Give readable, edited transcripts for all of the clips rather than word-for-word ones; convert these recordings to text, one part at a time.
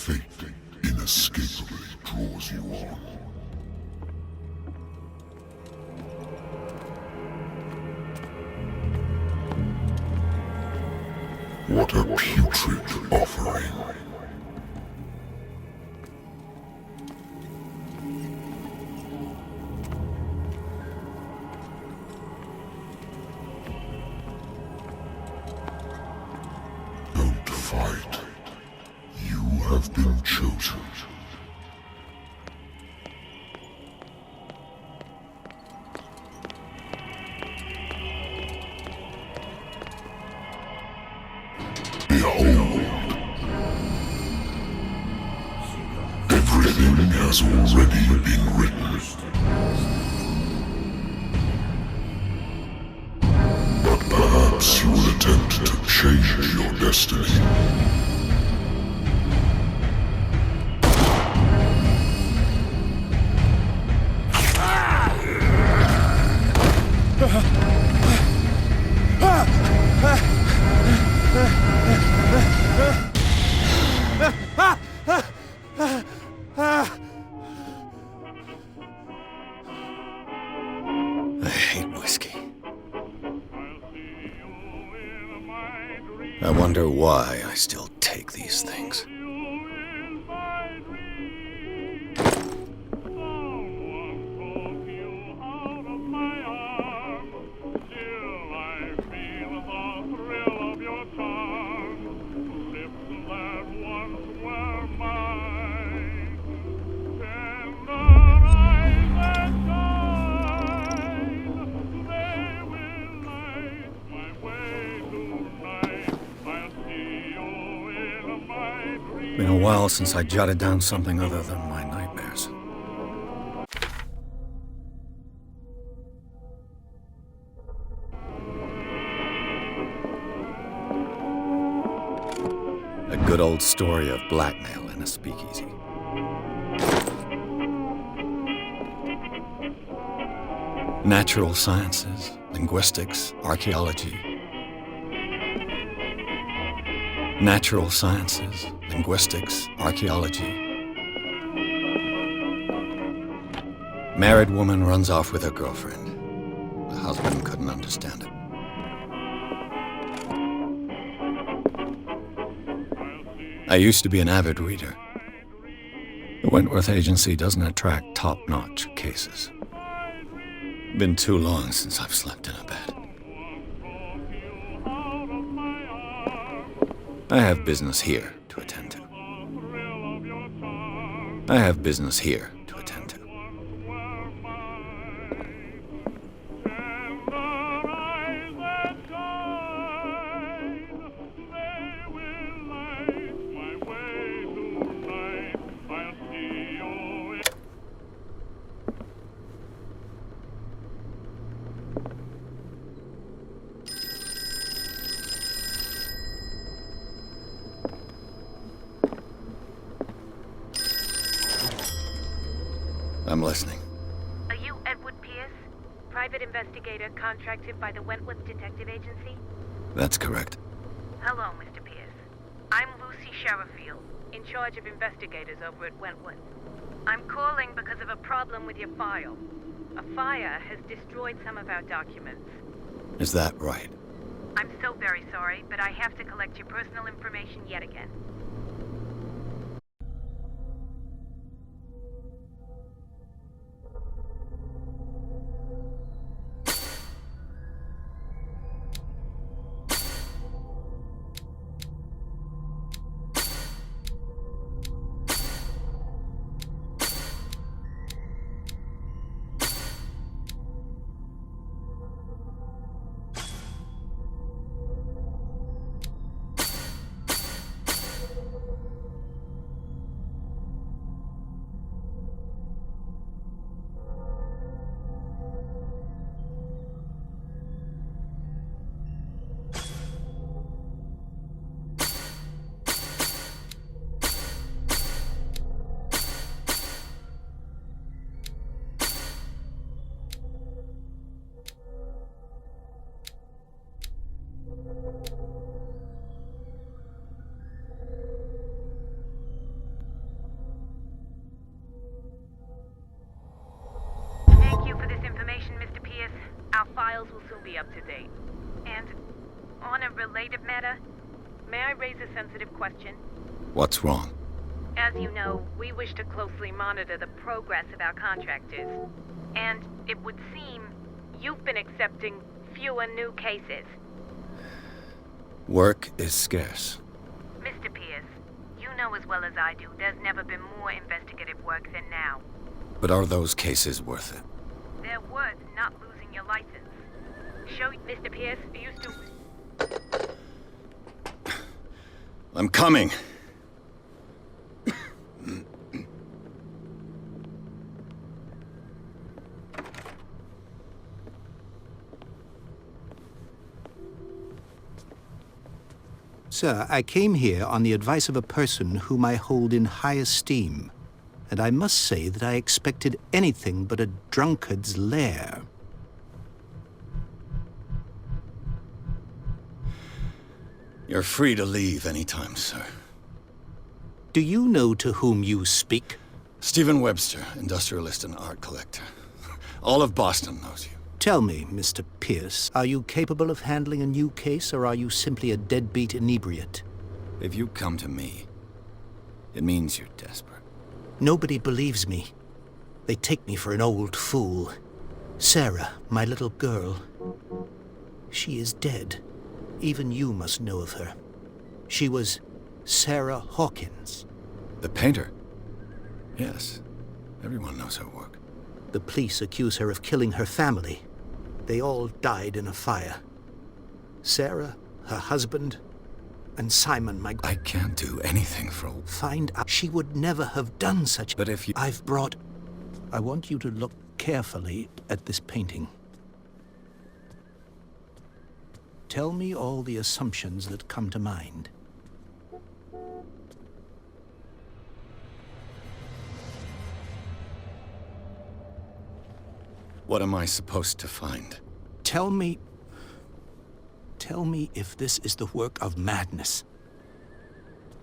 Fate inescapably draws you on. What a putrid offering. Don't fight. You have been chosen. Behold. Everything has already been written. But perhaps you will attempt to change your destiny. I hate whiskey. I wonder why I still take these things. Been a while since I jotted down something other than my nightmares. A good old story of blackmail in a speakeasy. Natural sciences, linguistics, archaeology. Natural sciences, linguistics, archaeology. Married woman runs off with her girlfriend. The husband couldn't understand it. I used to be an avid reader. The Wentworth Agency doesn't attract top-notch cases. Been too long since I've slept in a bed. I have business here to attend to. I have business here to attend to. I'm listening. Are you Edward Pierce, private investigator contracted by the Wentworth Detective Agency? That's correct. Hello, Mr. Pierce. I'm Lucy Sherifield, in charge of investigators over at Wentworth. I'm calling because of a problem with your file. A fire has destroyed some of our documents. Is that right? I'm so very sorry, but I have to collect your personal information yet again. date. And on a related matter, may I raise a sensitive question? What's wrong? As you know, we wish to closely monitor the progress of our contractors. And it would seem you've been accepting fewer new cases. Work is scarce. Mr. Pierce, you know as well as I do there's never been more investigative work than now. But are those cases worth it? They're worth not losing your license. Show Mr. Pierce used to... I'm coming. Sir, I came here on the advice of a person whom I hold in high esteem, and I must say that I expected anything but a drunkard's lair. You're free to leave anytime, sir. Do you know to whom you speak? Stephen Webster, industrialist and art collector. All of Boston knows you. Tell me, Mr. Pierce, are you capable of handling a new case, or are you simply a deadbeat inebriate? If you come to me, it means you're desperate. Nobody believes me. They take me for an old fool. Sarah, my little girl, she is dead. Even you must know of her. She was Sarah Hawkins. The painter? Yes. Everyone knows her work. The police accuse her of killing her family. They all died in a fire. Sarah, her husband, and Simon, my... I can't do anything for... Find out. She would never have done such... But if you... I've brought... I want you to look carefully at this painting. Tell me all the assumptions that come to mind. What am I supposed to find? Tell me if this is the work of madness.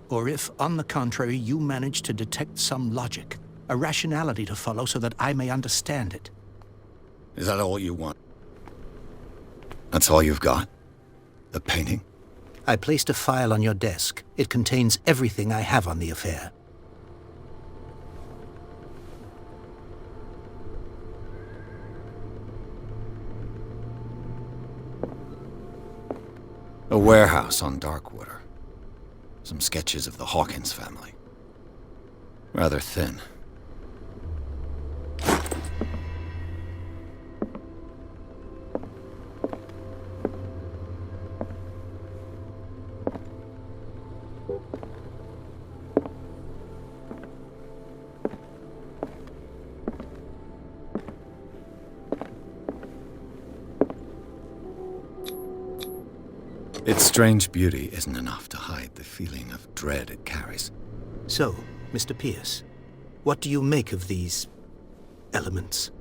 Or if, on the contrary, you manage to detect some logic, a rationality to follow so that I may understand it. Is that all you want? That's all you've got? The painting? I placed a file on your desk. It contains everything I have on the affair. A warehouse on Darkwater. Some sketches of the Hawkins family. Rather thin. Its strange beauty isn't enough to hide the feeling of dread it carries. So, Mr. Pierce, what do you make of these elements?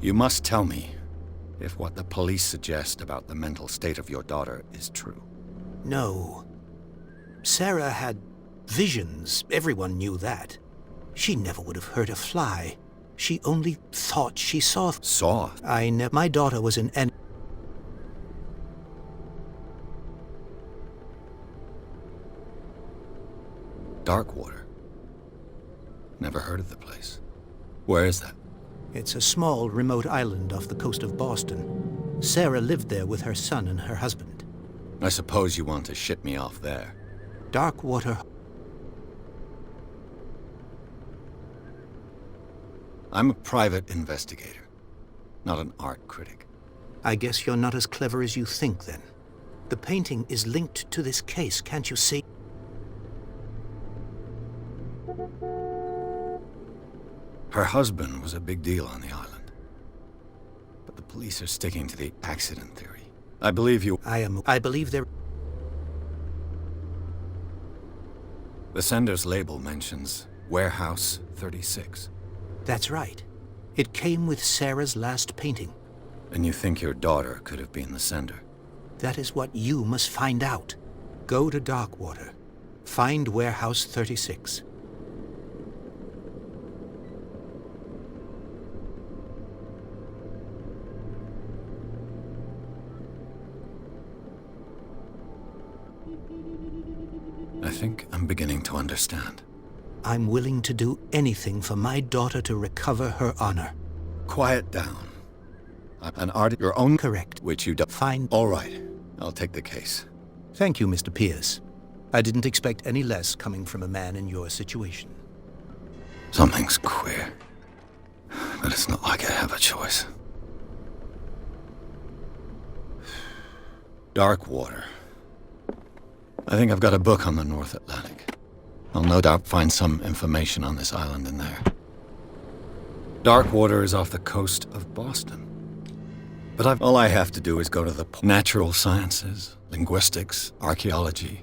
You must tell me if what the police suggest about the mental state of your daughter is true. No. Sarah had visions. Everyone knew that. She never would have hurt a fly. She only thought she saw... Saw? My daughter was an... Darkwater? Never heard of the place. Where is that? It's a small, remote island off the coast of Boston. Sarah lived there with her son and her husband. I suppose you want to ship me off there. Darkwater... I'm a private investigator, not an art critic. I guess you're not as clever as you think, then. The painting is linked to this case, can't you see? Her husband was a big deal on the island. But the police are sticking to the accident theory. I believe you... I believe there... The sender's label mentions Warehouse 36. That's right. It came with Sarah's last painting. And you think your daughter could have been the sender? That is what you must find out. Go to Darkwater. Find Warehouse 36. I think I'm beginning to understand. I'm willing to do anything for my daughter to recover her honor. Quiet down. I'm an artist, your own Correct. which you don't. Fine. All right, I'll take the case. Thank you, Mr. Pierce. I didn't expect any less coming from a man in your situation. Something's queer. But it's not like I have a choice. Dark water. I think I've got a book on the North Atlantic. I'll no doubt find some information on this island in there. Dark water is off the coast of Boston. But all I have to do is go to the natural sciences, linguistics, archaeology.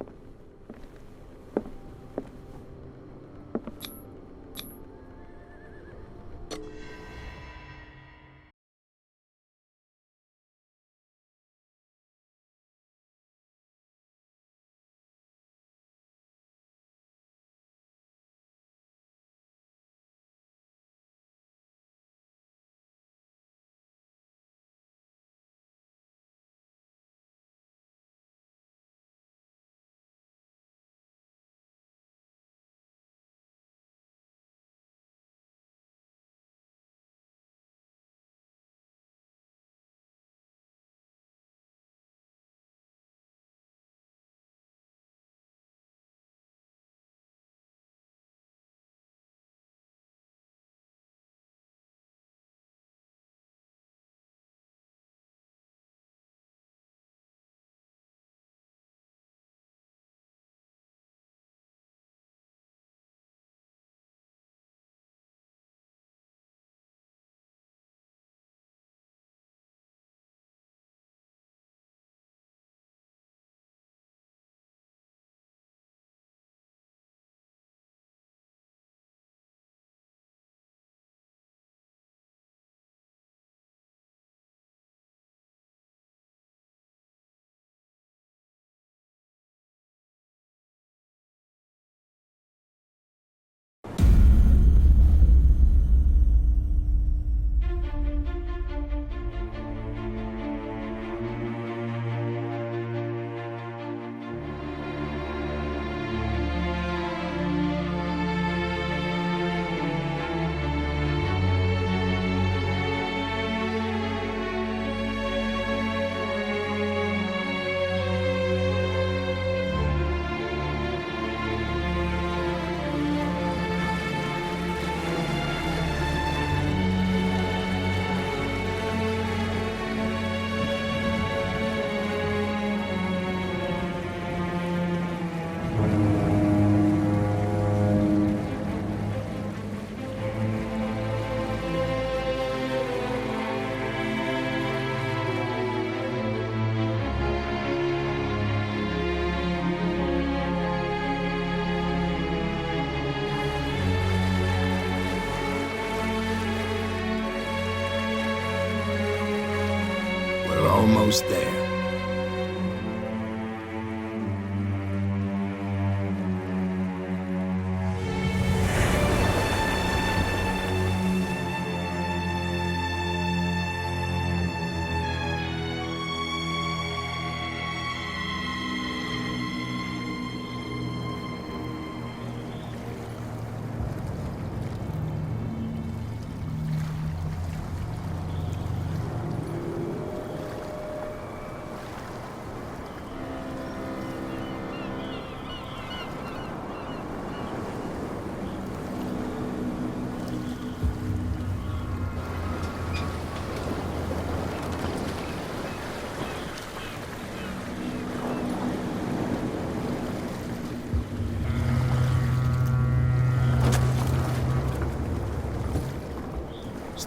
Almost there.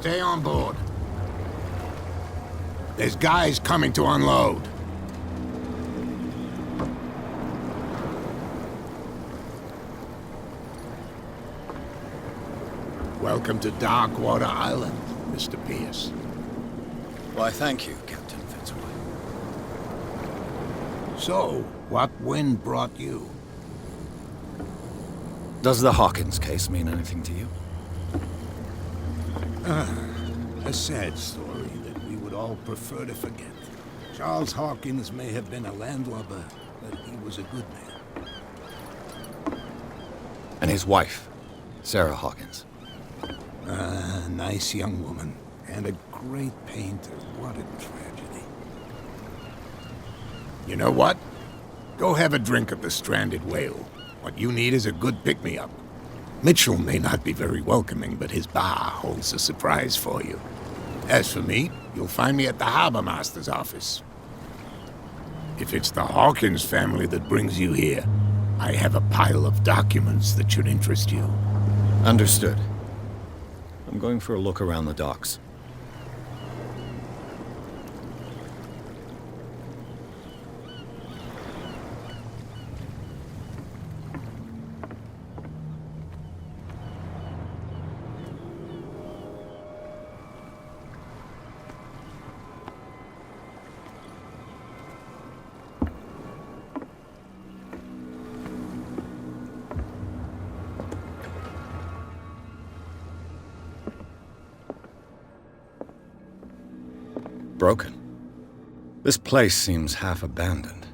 Stay on board. There's guys coming to unload. Welcome to Darkwater Island, Mr. Pierce. Why, thank you, Captain Fitzroy. So, what wind brought you? Does the Hawkins case mean anything to you? A sad story that we would all prefer to forget. Charles Hawkins may have been a landlubber, but he was a good man. And his wife, Sarah Hawkins. A nice young woman, and a great painter. What a tragedy. You know what? Go have a drink at the Stranded Whale. What you need is a good pick-me-up. Mitchell may not be very welcoming, but his bar holds a surprise for you. As for me, you'll find me at the Harbor Master's office. If it's the Hawkins family that brings you here, I have a pile of documents that should interest you. Understood. I'm going for a look around the docks. Broken. This place seems half abandoned.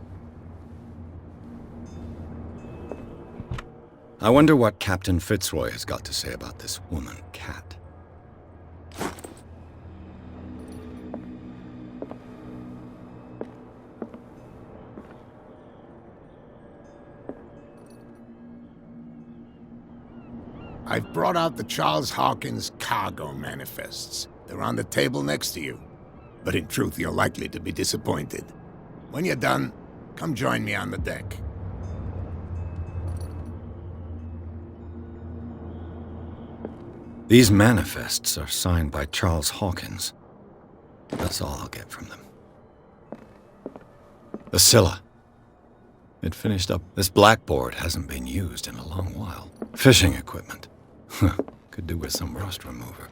I wonder what Captain Fitzroy has got to say about this woman, Cat. I've brought out the Charles Hawkins cargo manifests. They're on the table next to you. But in truth, you're likely to be disappointed. When you're done, come join me on the deck. These manifests are signed by Charles Hawkins. That's all I'll get from them. The Scylla. It finished up. This blackboard hasn't been used in a long while. Fishing equipment. Could do with some rust remover.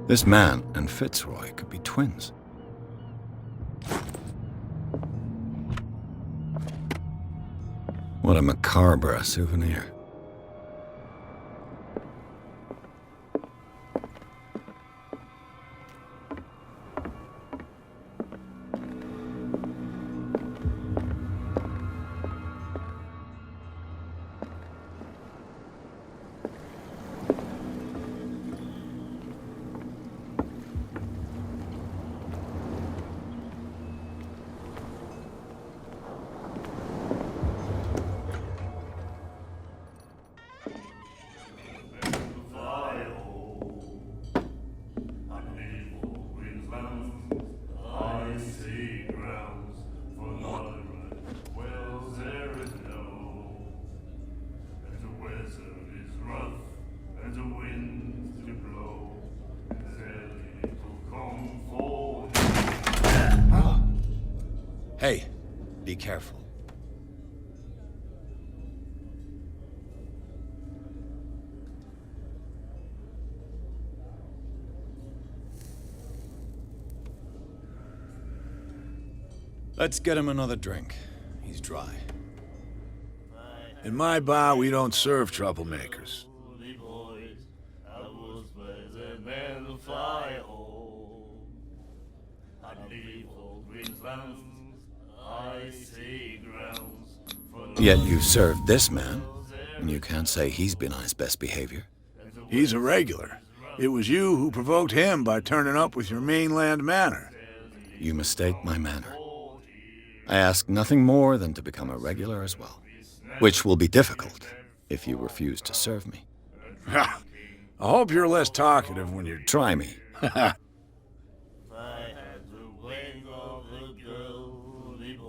This man and Fitzroy could be twins. What a macabre souvenir. Hey, be careful. Let's get him another drink. He's dry. In my bar, we don't serve troublemakers. Yet you served this man, and you can't say he's been on his best behavior. He's a regular. It was you who provoked him by turning up with your mainland manner. You mistake my manner. I ask nothing more than to become a regular as well, which will be difficult if you refuse to serve me. I hope you're less talkative when you're... Try me.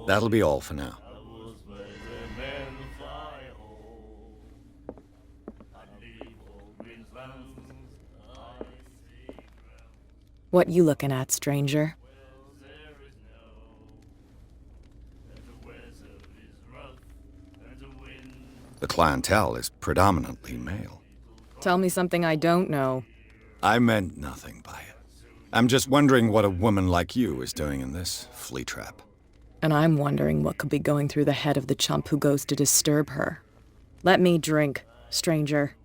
That'll be all for now. What you looking at, stranger? The clientele is predominantly male. Tell me something I don't know. I meant nothing by it. I'm just wondering what a woman like you is doing in this flea trap. And I'm wondering what could be going through the head of the chump who goes to disturb her. Let me drink, stranger.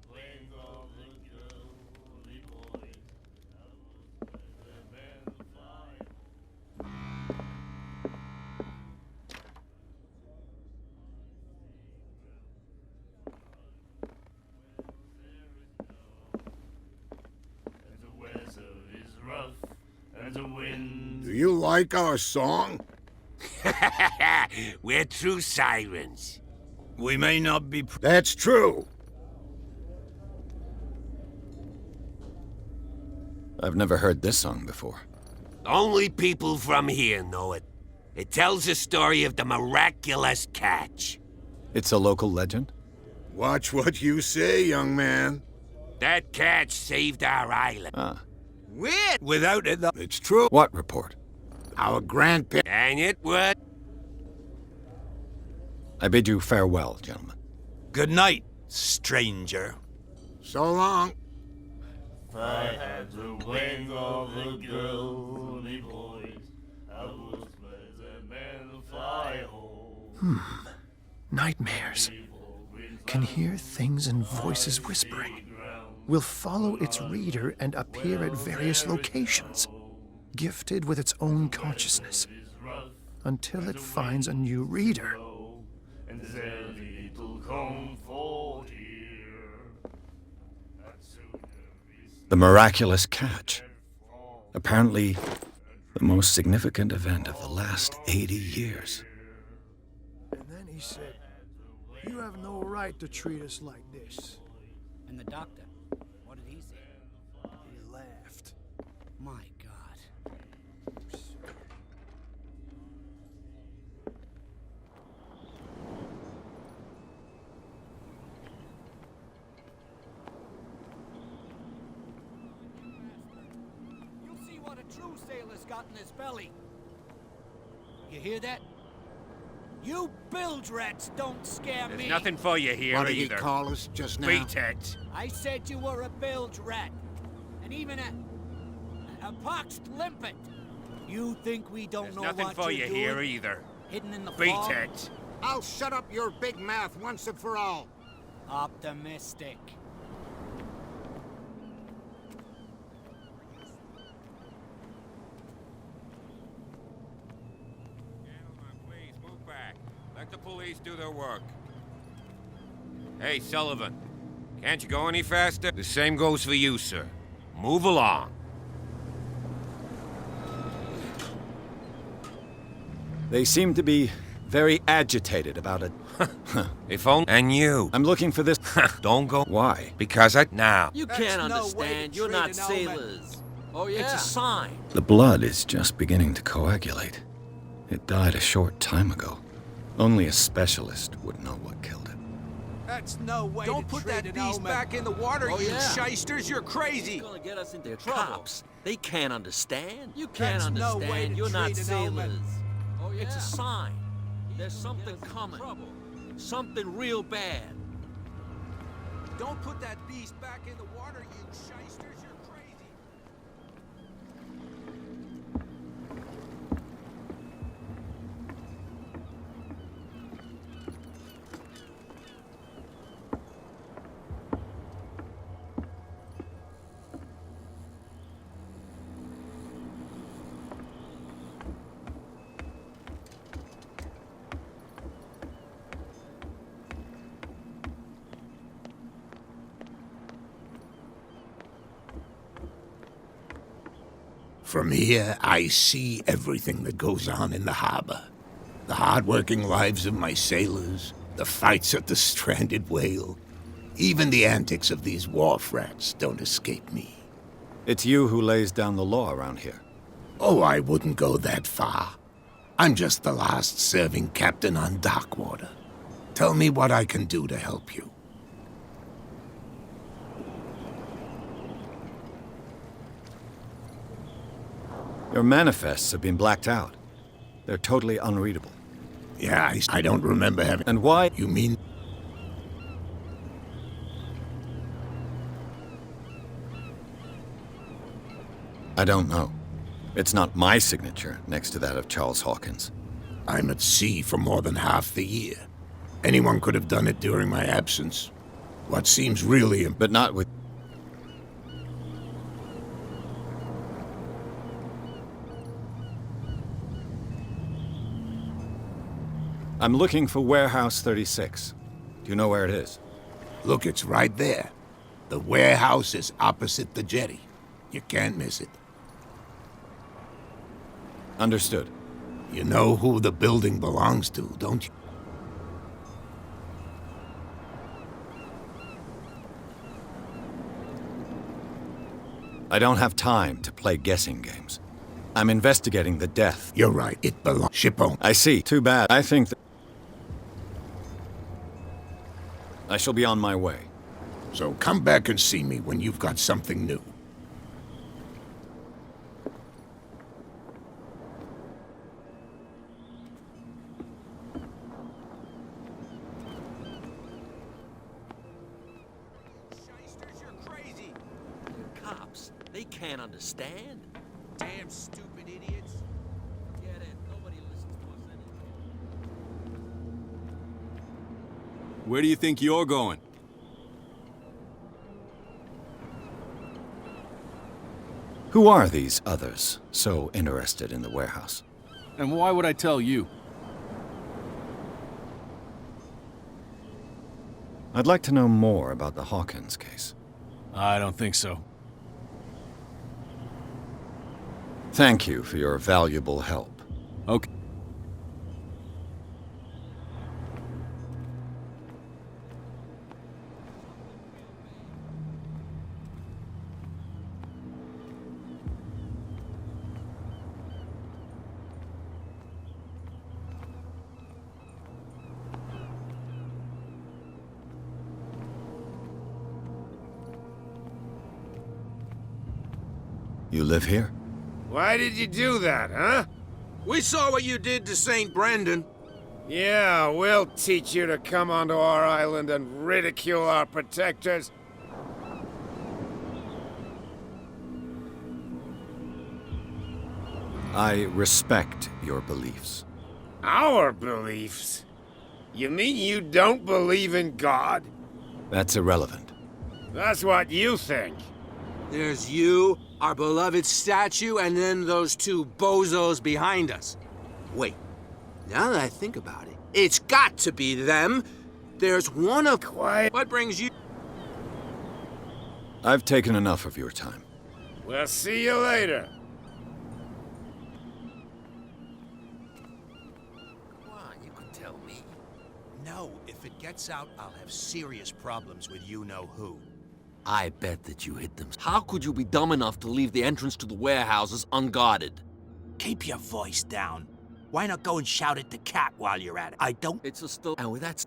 Do you like our song? We're true sirens. We may not be... That's true. I've never heard this song before. Only people from here know it. It tells the story of the miraculous catch. It's a local legend? Watch what you say, young man. That catch saved our island. Ah. Without it, It's true. What report? Our grandparents... and it would. I bid you farewell, gentlemen. Good night, stranger. So long. I had the wings of the girly boys. I was pleasant and fly home. Nightmares. Can hear things and voices whispering. Will follow its reader and appear at various locations, gifted with its own consciousness, until it finds a new reader. And there's a little comfort here. The miraculous catch. Apparently, the most significant event of the last 80 years. And then he said, "You have no right to treat us like this." And the doctor, what did he say? He laughed. My God. You'll see what a true sailor's got in his belly. You hear that? You bilge rats don't scare me. There's nothing for you here What did he either. call us just now? Beat it. I said you were a bilge rat. And even a poxed limpet. You think we don't There's know nothing what for you're you here doing? either. Hidden in the Beat fog? it. I'll shut up your big mouth once and for all. Optimistic. Gentlemen, please move back. Let the police do their work. Hey, Sullivan. Can't you go any faster? The same goes for you, sir. Move along. They seem to be very agitated about it. If only... And you. I'm looking for this... Don't go... Why? Because I... Now. You can't understand. You're not sailors. Oh, yeah. It's a sign. The blood is just beginning to coagulate. It died a short time ago. Only a specialist would know what killed it. That's no way Don't put that beast back in the water, you shysters. You're crazy. Gonna get us into trouble. Cops. They can't understand. You can't understand. You're not sailors. Oh, yeah. It's a sign. There's something coming. Something real bad. Don't put that beast back in the water, you shysters. You're crazy. From here, I see everything that goes on in the harbor. The hard-working lives of my sailors, the fights at the stranded whale. Even the antics of these wharf rats don't escape me. It's you who lays down the law around here. Oh, I wouldn't go that far. I'm just the last serving captain on Darkwater. Tell me what I can do to help you. Your manifests have been blacked out. They're totally unreadable. Yeah, I don't remember having... And why? You mean... I don't know. It's not my signature next to that of Charles Hawkins. I'm at sea for more than half the year. Anyone could have done it during my absence. What seems really... But not with... I'm looking for Warehouse 36. Do you know where it is? Look, it's right there. The warehouse is opposite the jetty. You can't miss it. Understood. You know who the building belongs to, don't you? I don't have time to play guessing games. I'm investigating the death. You're right. It belongs... Ship owned. I see. Too bad. I think that... I shall be on my way. So come back and see me when you've got something new. Shysters, you're crazy! The cops, they can't understand. Damn stupid idiots. Get it, nobody listens to us anyway. Where do you think you're going? Who are these others so interested in the warehouse? And why would I tell you? I'd like to know more about the Hawkins case. I don't think so. Thank you for your valuable help. Okay. You live here? Why did you do that, huh? We saw what you did to St. Brendan. Yeah, we'll teach you to come onto our island and ridicule our protectors. I respect your beliefs. Our beliefs? You mean you don't believe in God? That's irrelevant. That's what you think. There's you, our beloved statue, and then those two bozos behind us. Wait, now that I think about it, it's got to be them. There's one of... Quiet. What brings you... I've taken enough of your time. We'll see you later. Come on, you can tell me. No, if it gets out, I'll have serious problems with you-know-who. I bet that you hit them. How could you be dumb enough to leave the entrance to the warehouses unguarded? Keep your voice down. Why not go and shout at the cat while you're at it? I don't... It's a still... And with that...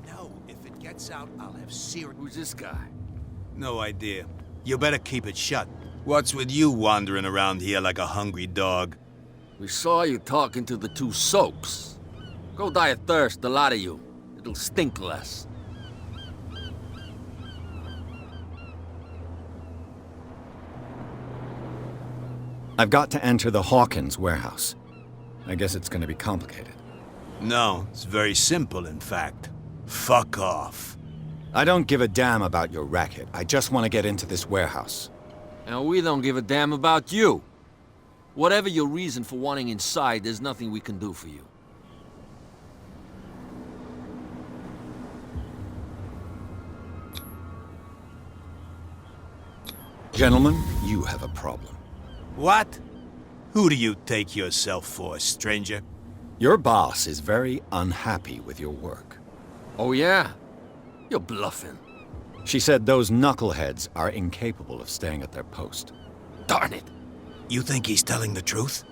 No, if it gets out, I'll have serious... Who's this guy? No idea. You better keep it shut. What's with you wandering around here like a hungry dog? We saw you talking to the two soaps. Go die of thirst, the lot of you. It'll stink less. I've got to enter the Hawkins warehouse. I guess it's going to be complicated. No, it's very simple, in fact. Fuck off. I don't give a damn about your racket. I just want to get into this warehouse. And we don't give a damn about you. Whatever your reason for wanting inside, there's nothing we can do for you. Gentlemen, you have a problem. What? Who do you take yourself for, stranger? Your boss is very unhappy with your work. Oh yeah? You're bluffing. She said those knuckleheads are incapable of staying at their post. Darn it! You think he's telling the truth?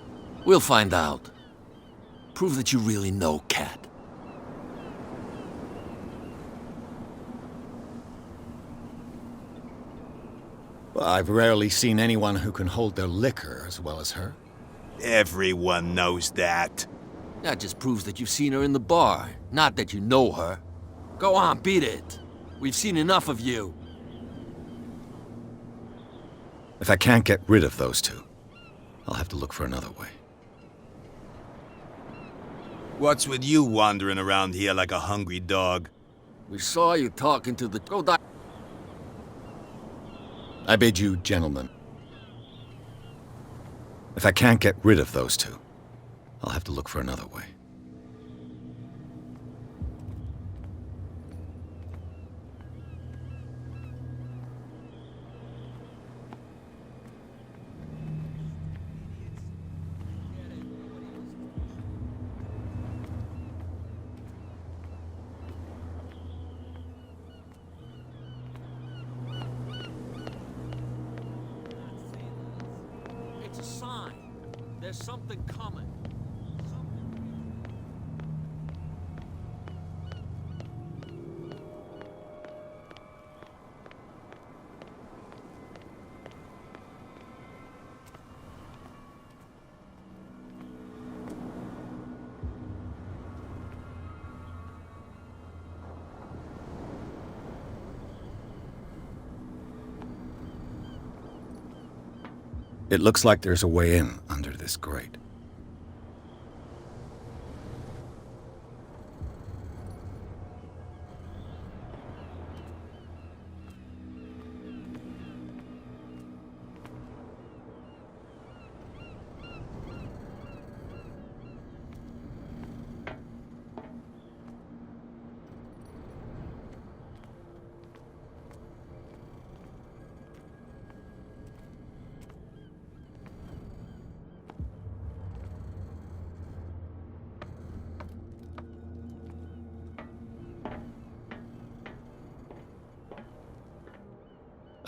We'll find out. Prove that you really know Cat. Well, I've rarely seen anyone who can hold their liquor as well as her. Everyone knows that. That just proves that you've seen her in the bar, not that you know her. Go on, beat it. We've seen enough of you. If I can't get rid of those two, I'll have to look for another way. What's with you wandering around here like a hungry dog? We saw you talking to the... Go die. I bid you, gentlemen. If I can't get rid of those two, I'll have to look for another way. It's a sign. There's something coming. It looks like there's a way in under this grate.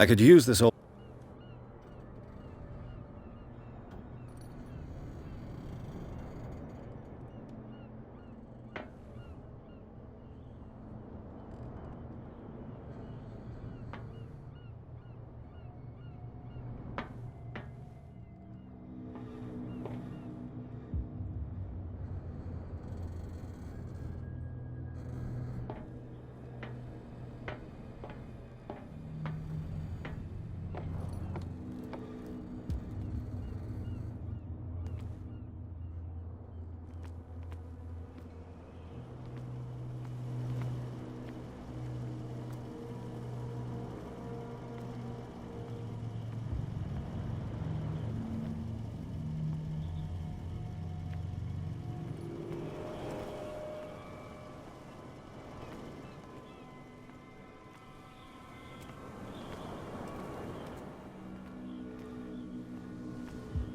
I could use this old...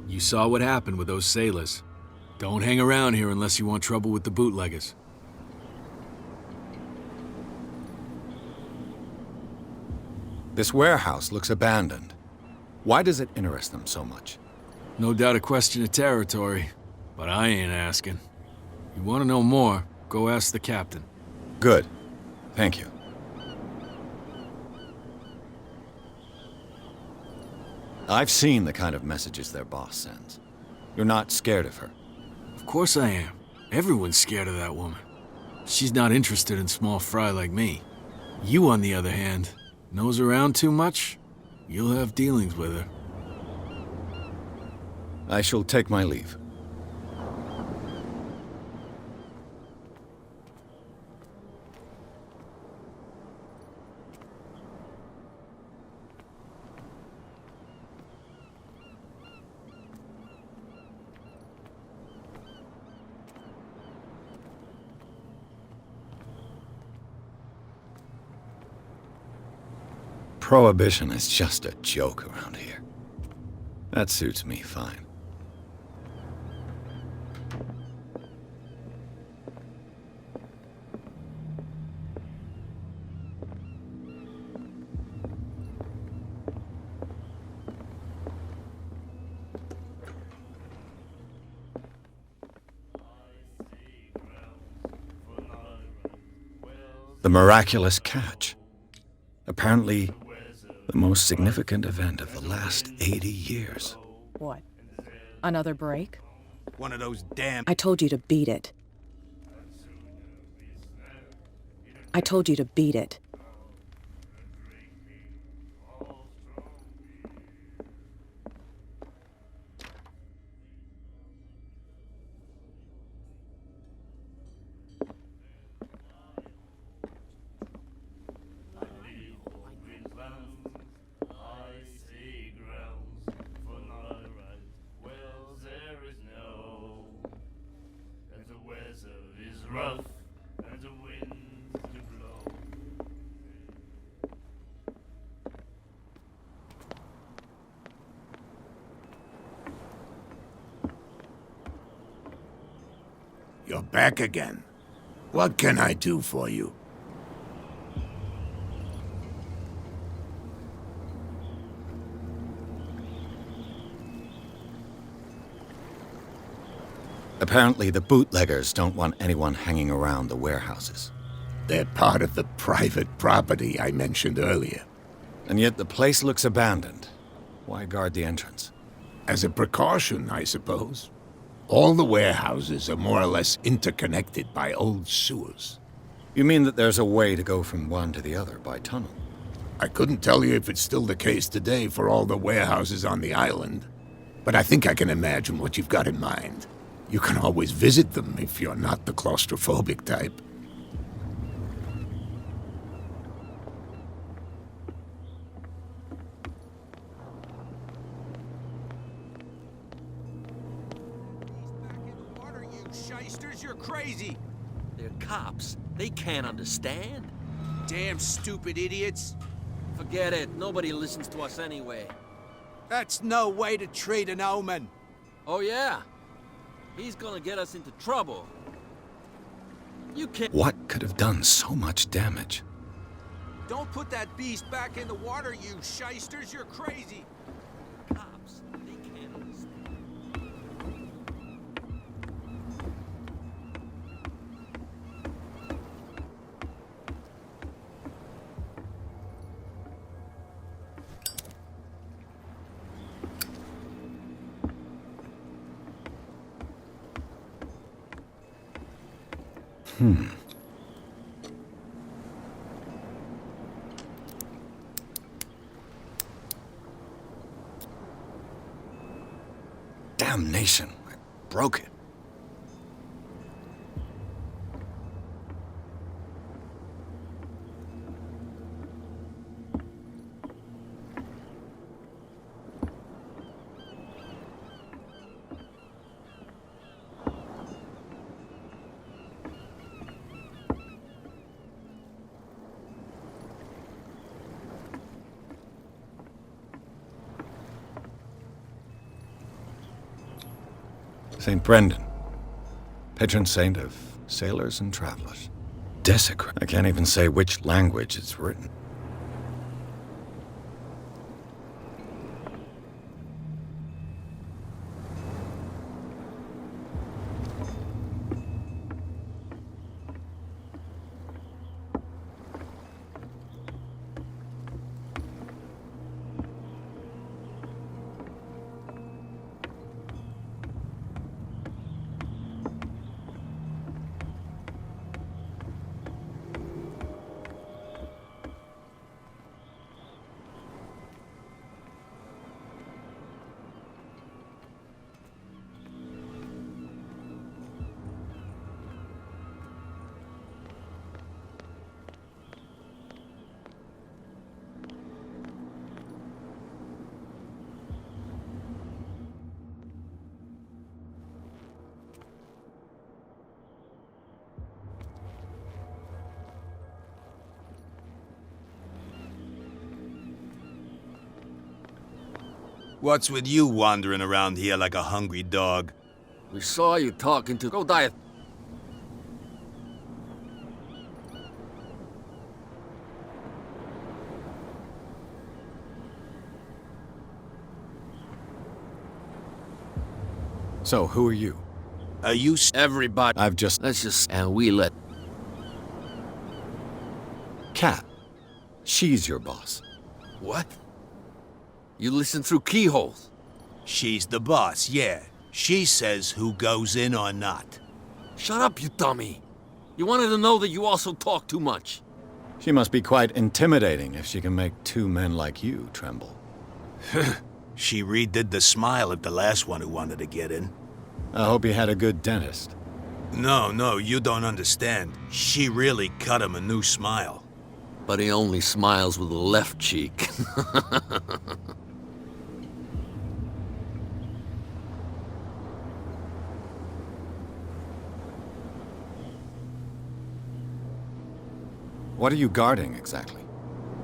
You saw what happened with those sailors. Don't hang around here unless you want trouble with the bootleggers. This warehouse looks abandoned. Why does it interest them so much? No doubt a question of territory, but I ain't asking. You want to know more, go ask the captain. Good. Thank you. I've seen the kind of messages their boss sends. You're not scared of her? Of course I am. Everyone's scared of that woman. She's not interested in small fry like me. You, on the other hand, nose around too much, you'll have dealings with her. I shall take my leave. Prohibition is just a joke around here. That suits me fine. The miraculous catch. Apparently, the The most significant event of the last 80 years. What? Another break? One of those damn... I told you to beat it. I told you to beat it. Rough and the wind to blow. You're back again. What can I do for you? Apparently, the bootleggers don't want anyone hanging around the warehouses. They're part of the private property I mentioned earlier. And yet the place looks abandoned. Why guard the entrance? As a precaution, I suppose. All the warehouses are more or less interconnected by old sewers. You mean that there's a way to go from one to the other by tunnel? I couldn't tell you if it's still the case today for all the warehouses on the island, but I think I can imagine what you've got in mind. You can always visit them if you're not the claustrophobic type. Back in the water, you shysters, you're crazy! They're cops. They can't understand. Damn stupid idiots. Forget it. Nobody listens to us anyway. That's no way to treat an omen. Oh, yeah? He's gonna get us into trouble. You can't... What could have done so much damage? Don't put that beast back in the water, you shysters! You're crazy! Cops, they can't understand. Damnation. I broke it. St. Brendan, patron saint of sailors and travelers. Desecrate. I can't even say which language it's written. What's with you wandering around here like a hungry dog? We saw you talking to... Go die. So, who are you? Are you... Everybody. I've just... Let's just... And we let... Kat. She's your boss. What? You listen through keyholes. She's the boss, yeah. She says who goes in or not. Shut up, you dummy. You wanted to know that you also talk too much. She must be quite intimidating if she can make two men like you tremble. She redid the smile at the last one who wanted to get in. I hope he had a good dentist. No, you don't understand. She really cut him a new smile. But he only smiles with the left cheek. What are you guarding, exactly?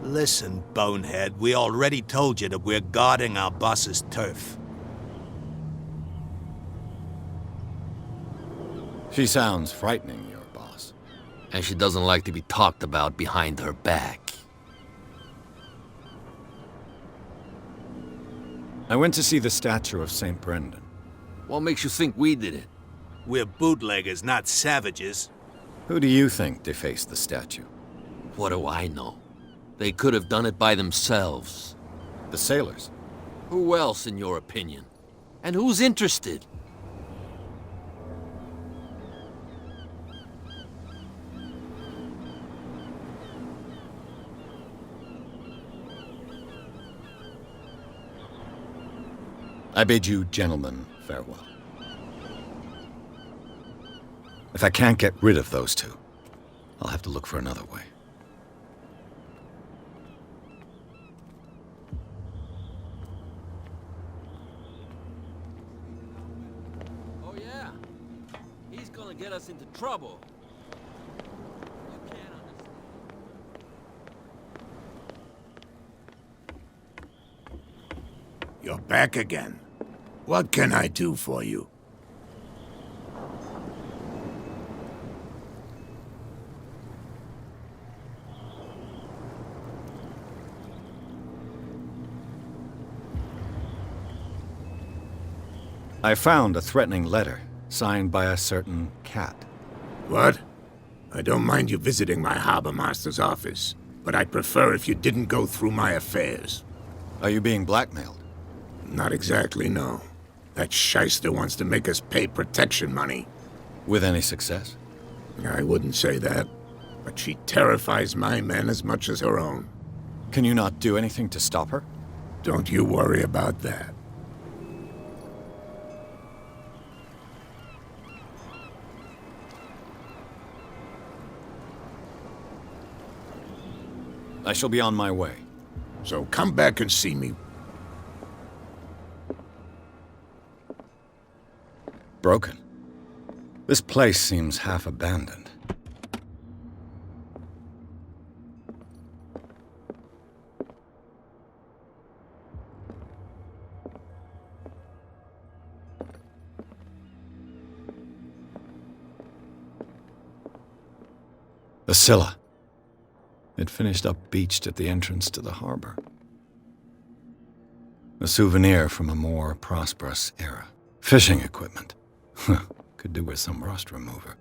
Listen, bonehead, we already told you that we're guarding our boss's turf. She sounds frightening, your boss. And she doesn't like to be talked about behind her back. I went to see the statue of St. Brendan. What makes you think we did it? We're bootleggers, not savages. Who do you think defaced the statue? What do I know? They could have done it by themselves. The sailors? Who else, in your opinion? And who's interested? I bid you gentlemen farewell. If I can't get rid of those two, I'll have to look for another way. Oh yeah? He's gonna get us into trouble. You can't understand. You're back again. What can I do for you? I found a threatening letter, signed by a certain cat. What? I don't mind you visiting my harbor master's office, but I'd prefer if you didn't go through my affairs. Are you being blackmailed? Not exactly, no. That shyster wants to make us pay protection money. With any success? I wouldn't say that, but she terrifies my men as much as her own. Can you not do anything to stop her? Don't you worry about that. I shall be on my way. So come back and see me. Broken. This place seems half abandoned. The Scylla. It finished up beached at the entrance to the harbor. A souvenir from a more prosperous era. Fishing equipment. Could do with some rust remover.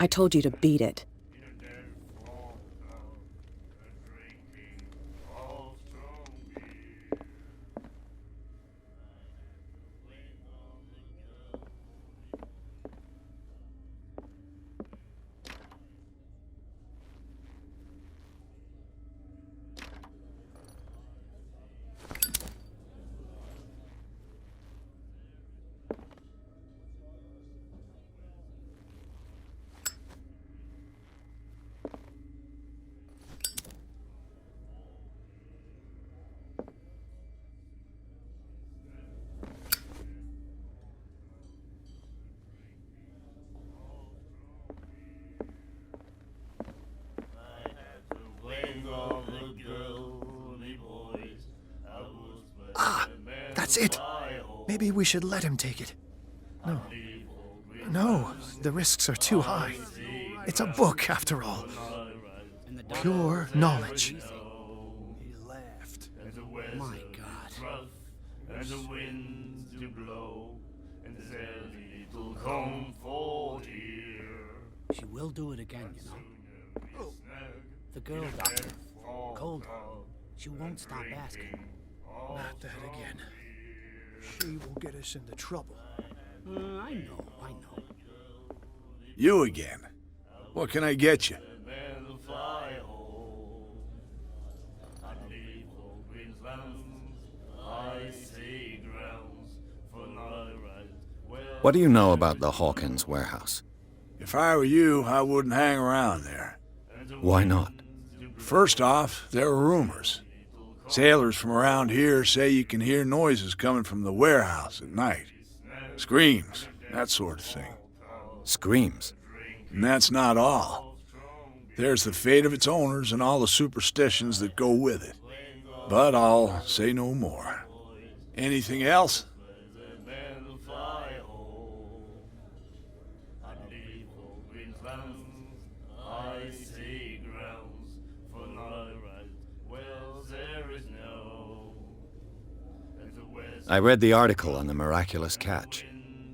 I told you to beat it. That's it. Maybe we should let him take it. No. No, the risks are too high. It's a book, after all. Pure knowledge. He laughed. My God. And the winds do blow, and there's little comfort here. She will do it again, you know. The girl, Doctor. Cold. She won't stop asking. Not that again. She will get us into trouble. I know. You again. What can I get you? What do you know about the Hawkins warehouse? If I were you, I wouldn't hang around there. Why not? First off, there are rumors. Sailors from around here say you can hear noises coming from the warehouse at night. Screams, that sort of thing. Screams? And that's not all. There's the fate of its owners and all the superstitions that go with it. But I'll say no more. Anything else? I read the article on the miraculous catch.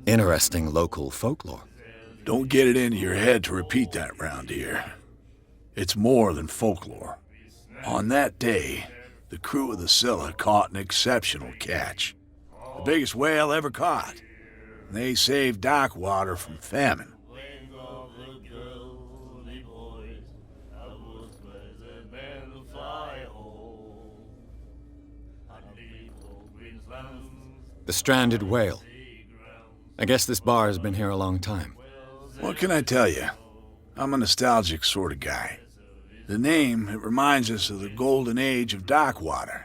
Interesting local folklore. Don't get it into your head to repeat that round here. It's more than folklore. On that day, the crew of the Scylla caught an exceptional catch. The biggest whale ever caught. They saved Darkwater from famine. The stranded whale. I guess this bar has been here a long time. What can I tell you? I'm a nostalgic sort of guy. The name, it reminds us of the golden age of Darkwater,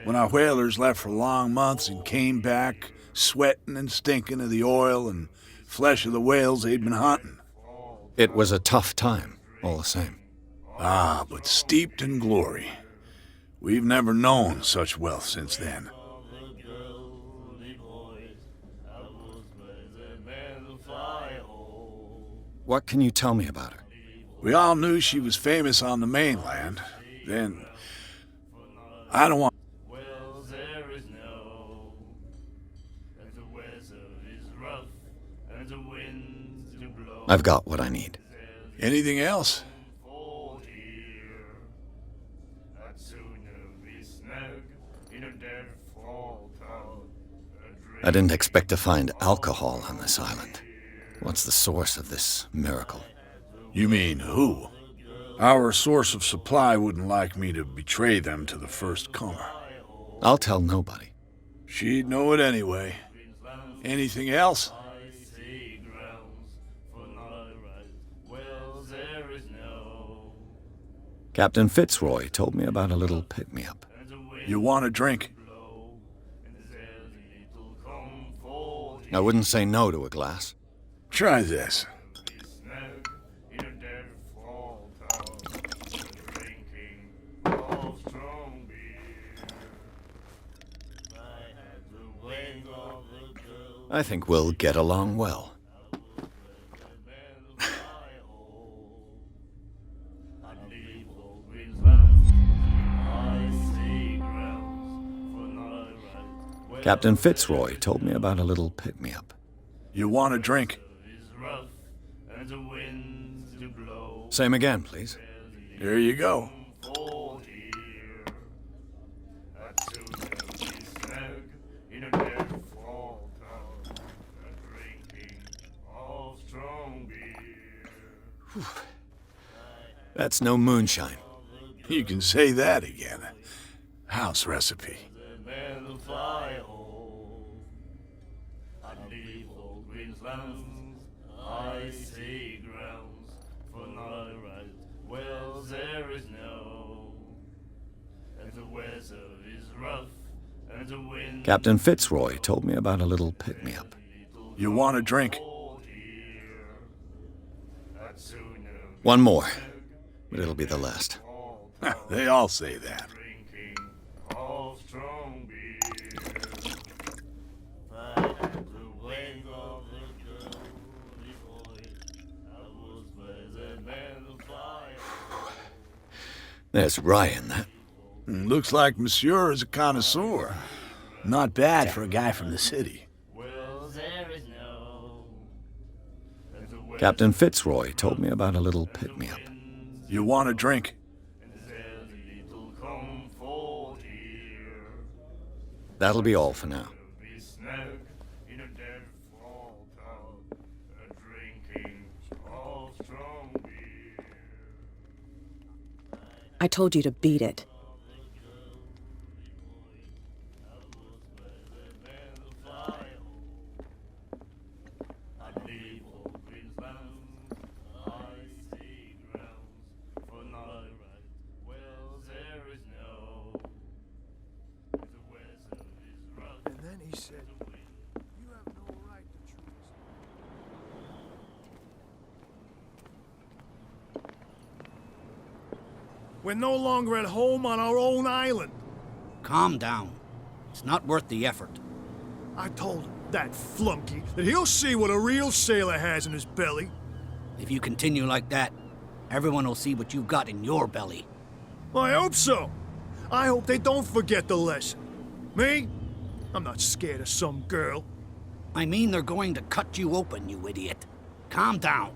when our whalers left for long months and came back sweating and stinking of the oil and flesh of the whales they'd been hunting. It was a tough time, all the same. Ah, but steeped in glory. We've never known such wealth since then. What can you tell me about her? We all knew she was famous on the mainland. Then, I don't want... I've got what I need. Anything else? I didn't expect to find alcohol on this island. What's the source of this miracle? You mean who? Our source of supply wouldn't like me to betray them to the first comer. I'll tell nobody. She'd know it anyway. Anything else? Captain Fitzroy told me about a little pick-me-up. You want a drink? I wouldn't say no to a glass. Try this. I think we'll get along well. Captain Fitzroy told me about a little pick-me-up. You want a drink? Same again, please. Here you go. Whew. That's no moonshine. You can say that again. House recipe. Captain Fitzroy told me about a little pick-me-up. You want a drink? One more, but it'll be the last. They all say that. There's rye in that. Looks like Monsieur is a connoisseur. Not bad for a guy from the city. Captain Fitzroy told me about a little pick-me-up. You want a drink? That'll be all for now. I told you to beat it. And then he said, you have no right to treat us. We're no longer at home on our own island. Calm down. It's not worth the effort. I told him, that flunky, that he'll see what a real sailor has in his belly. If you continue like that, everyone will see what you've got in your belly. I hope so. I hope they don't forget the lesson. Me? I'm not scared of some girl. I mean they're going to cut you open, you idiot. Calm down.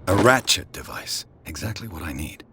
A ratchet device. Exactly what I need.